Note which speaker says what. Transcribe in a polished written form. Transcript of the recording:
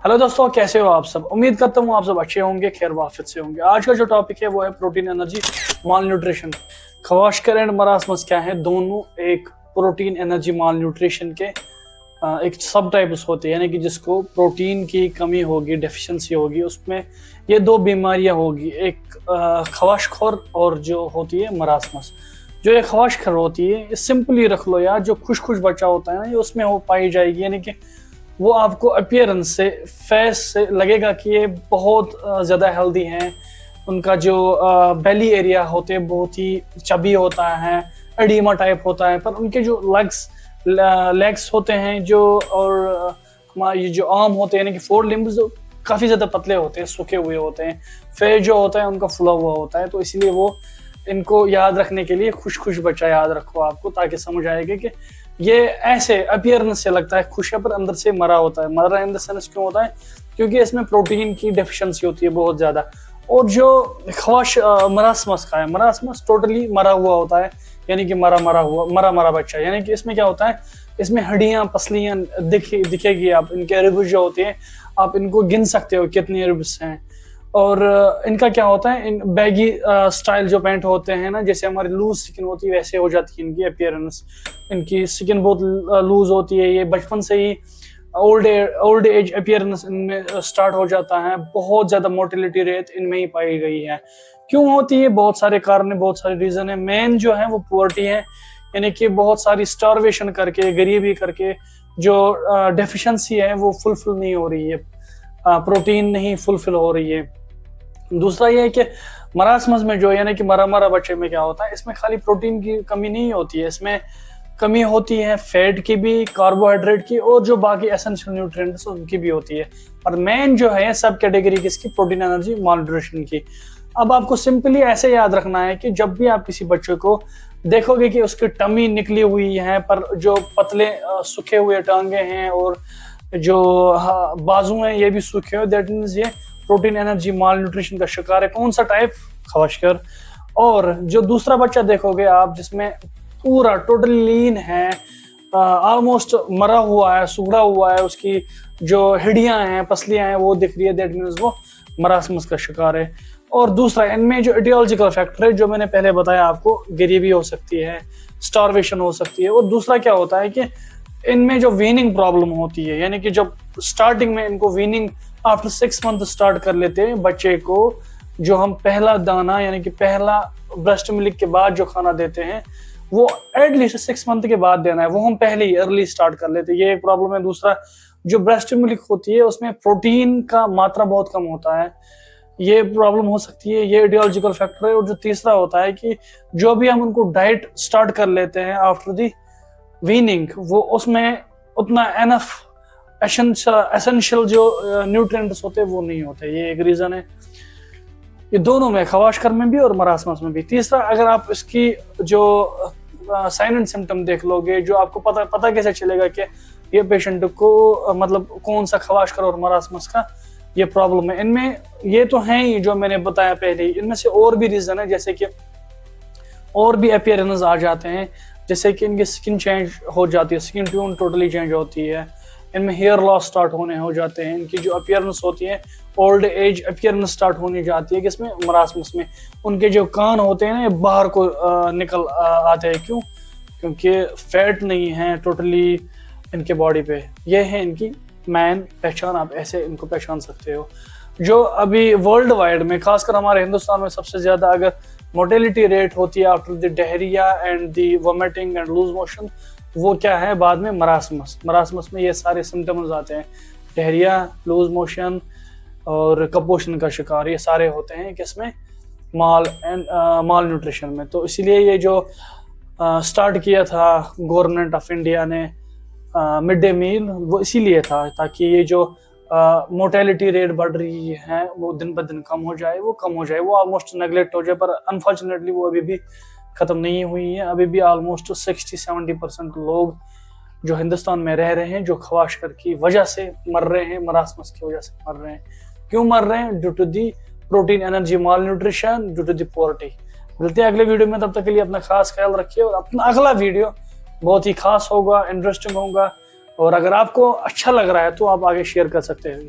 Speaker 1: Hello दोस्तों, कैसे हो आप सब। उम्मीद करता हूँ आप सब अच्छे होंगे, खैर वाफियत से होंगे। आज का जो टॉपिक है वो है protein energy malnutrition. Kwashiorkor and marasmus क्या है, दोनों एक प्रोटीन एनर्जी माल न्यूट्रिशन के एक सब टाइप्स होते हैं, यानी कि जिसको प्रोटीन की कमी होगी, डेफिशिएंसी होगी, उसमें ये दो बीमारियां होगी, एक ख्वाशखोर और जो होती है मरासमस। जो ये ख्वाशखोर होती है, ये सिंपली रख लो यार, जो खुश खुश बच्चा होता है ना, ये उसमें वो पाई जाएगी। यानी कि वो आपको अपीयरेंस से, फेस से लगेगा कि ये बहुत ज़्यादा हेल्दी हैं। उनका जो बेली एरिया होते हैं बहुत ही चबी होता है, एडीमा टाइप होता है, पर उनके जो लेग्स होते हैं जो, और ये जो आर्म होते हैं यानी कि फोर लिम्ब्स काफ़ी ज़्यादा पतले होते हैं, सूखे हुए होते हैं। फेस जो होता है उनका फुला हुआ होता है। तो इसीलिए वो इनको याद रखने के लिए खुश खुश बच्चा याद रखो आपको, ताकि समझ आएगा कि ये ऐसे अपीयरेंस से लगता है खुश है पर अंदर से मरा होता है। मरा इन द सेंस क्यों होता है? क्योंकि इसमें प्रोटीन की डेफिशिएंसी होती है बहुत ज़्यादा। और जो मरासमस का है, मरासमस टोटली मरा हुआ होता है, यानी कि मरा बच्चा। यानी कि इसमें क्या होता है, इसमें हड्डियाँ पसलियाँ दिखेगी। आप इनके रिब्स जो होते हैं, आप इनको गिन सकते हो कितने रिब्स हैं। और इनका क्या होता है, इन बैगी स्टाइल जो पैंट होते हैं ना, जैसे हमारी लूज स्किन होती है वैसे हो जाती है इनकी अपीयरेंस। इनकी स्किन बहुत लूज होती है। ये बचपन से ही ओल्ड एज अपीयरेंस इनमें स्टार्ट हो जाता है। बहुत ज़्यादा मोटिलिटी रेट इनमें ही पाई गई है। क्यों होती है? बहुत सारे कारण है, बहुत सारे रीज़न है। मेन जो है वो पुअर्टी है, यानी कि बहुत सारी स्टारवेशन करके, गरीबी करके जो डेफिशिएंसी है वो फुलफिल नहीं हो रही है, प्रोटीन नहीं फुलफिल हो रही है। दूसरा ये है कि मरासमस में जो, यानी कि मरा बच्चे में क्या होता है, इसमें खाली प्रोटीन की कमी नहीं होती है, इसमें कमी होती है फैट की भी, कार्बोहाइड्रेट की, और जो बाकी एसेंशियल न्यूट्रिएंट्स उनकी भी होती है। और मेन जो है सब कैटेगरी किसकी, प्रोटीन एनर्जी मालन्यूट्रिशन की। अब आपको सिंपली ऐसे याद रखना है कि जब भी आप किसी बच्चे को देखोगे कि उसकी टमी निकली हुई है, पर जो पतले सूखे हुए टांगे हैं और जो बाजू हैं ये भी सूखे हुए, दैट मीन्स ये प्रोटीन एनर्जी माल न्यूट्रिशन का शिकार है। कौन सा टाइप? ख्वाशकर। और जो दूसरा बच्चा देखोगे आप, जिसमें पूरा टोटली लीन है, ऑलमोस्ट मरा हुआ है, सुगड़ा हुआ है, उसकी जो हड्डियां हैं, पसलियां हैं वो दिख रही है, दैट मीन्स वो मरासमस का शिकार है। और दूसरा, इनमें जो एटियोलॉजिकल फैक्टर है, जो मैंने पहले बताया आपको, गरीबी हो सकती है, स्टारवेशन हो सकती है। और दूसरा क्या होता है कि इनमें जो वीनिंग प्रॉब्लम होती है, यानी कि जब स्टार्टिंग में इनको वीनिंग आफ्टर 6 मंथ स्टार्ट कर लेते हैं बच्चे को, जो हम पहला दाना यानी कि पहला ब्रेस्ट मिल्क के बाद जो खाना देते हैं वो एटलीस्ट 6 मंथ के बाद देना है, वो हम पहले ही अर्ली स्टार्ट कर लेते हैं। ये एक प्रॉब्लम है। दूसरा, जो ब्रेस्ट मिल्क होती है उसमें प्रोटीन का मात्रा बहुत कम होता है, ये प्रॉब्लम हो सकती है, ये आइडियोलॉजिकल फैक्टर है। और जो तीसरा होता है कि जो भी हम उनको डाइट स्टार्ट कर लेते हैं आफ्टर दी वीनिंग, वो उसमें उतना एनफ एसेंशियल जो न्यूट्रिएंट्स होते हैं वो नहीं होते। ये एक रीजन है, ये दोनों में, ख्वाशकर में भी और मरासमस में भी। तीसरा, अगर आप इसकी जो साइन एंड सिम्टम देख लोगे, जो आपको पता कैसे चलेगा कि ये पेशेंट को मतलब कौन सा ख्वाशकर और मरासमस का ये प्रॉब्लम है। इनमें ये तो है ही जो मैंने बताया पहले ही, इनमें से और भी रीजन है, जैसे कि और भी अपीयरेंस आ जाते हैं, जैसे कि इनकी स्किन चेंज हो जाती है, स्किन ट्यून टोटली चेंज होती है, इनमें हेयर लॉस स्टार्ट होने हो जाते हैं, इनकी जो अपीयरेंस होती है ओल्ड एज अपीयरेंस स्टार्ट होने जाती है। किसमें? मरासमस में। उनके जो कान होते हैं ना, ये बाहर को निकल आते हैं। क्यों? क्योंकि फैट नहीं है टोटली इनके बॉडी पे। ये है इनकी मैन पहचान, आप ऐसे इनको पहचान सकते हो। जो अभी वर्ल्ड वाइड में, खासकर हमारे हिंदुस्तान में सबसे ज्यादा अगर मोर्टेलिटी रेट होती है after the diarrhoea and the vomiting and loose motion, वो क्या है बाद में? मरासमस। मरासमस में ये सारे सिम्टम्स आते हैं, डायरिया, लूज मोशन और कुपोषण का शिकार, ये सारे होते हैं किसमें? माल न्यूट्रिशन में। तो इसीलिए ये जो स्टार्ट किया था गवर्नमेंट ऑफ इंडिया ने मिड डे मील, वो इसीलिए था ताकि ये जो मोर्टेलिटी रेट बढ़ रही है वो दिन ब दिन कम हो जाए, वो ऑलमोस्ट नेग्लेक्ट हो जाए। पर अनफॉर्चुनेटली वो अभी भी खत्म नहीं हुई है। अभी भी ऑलमोस्ट 60-70% लोग जो हिंदुस्तान में रह रहे हैं जो ख्वाशकर की वजह से मर रहे हैं, मरासमस की वजह से मर रहे हैं। क्यों मर रहे हैं? Due to the protein energy malnutrition, due to the poverty. मिलते हैं अगले वीडियो में, तब तक के लिए अपना खास ख्याल रखिए। और अपना अगला वीडियो बहुत ही खास होगा, इंटरेस्टिंग होगा, और अगर आपको अच्छा लग रहा है तो आप आगे शेयर कर सकते हैं।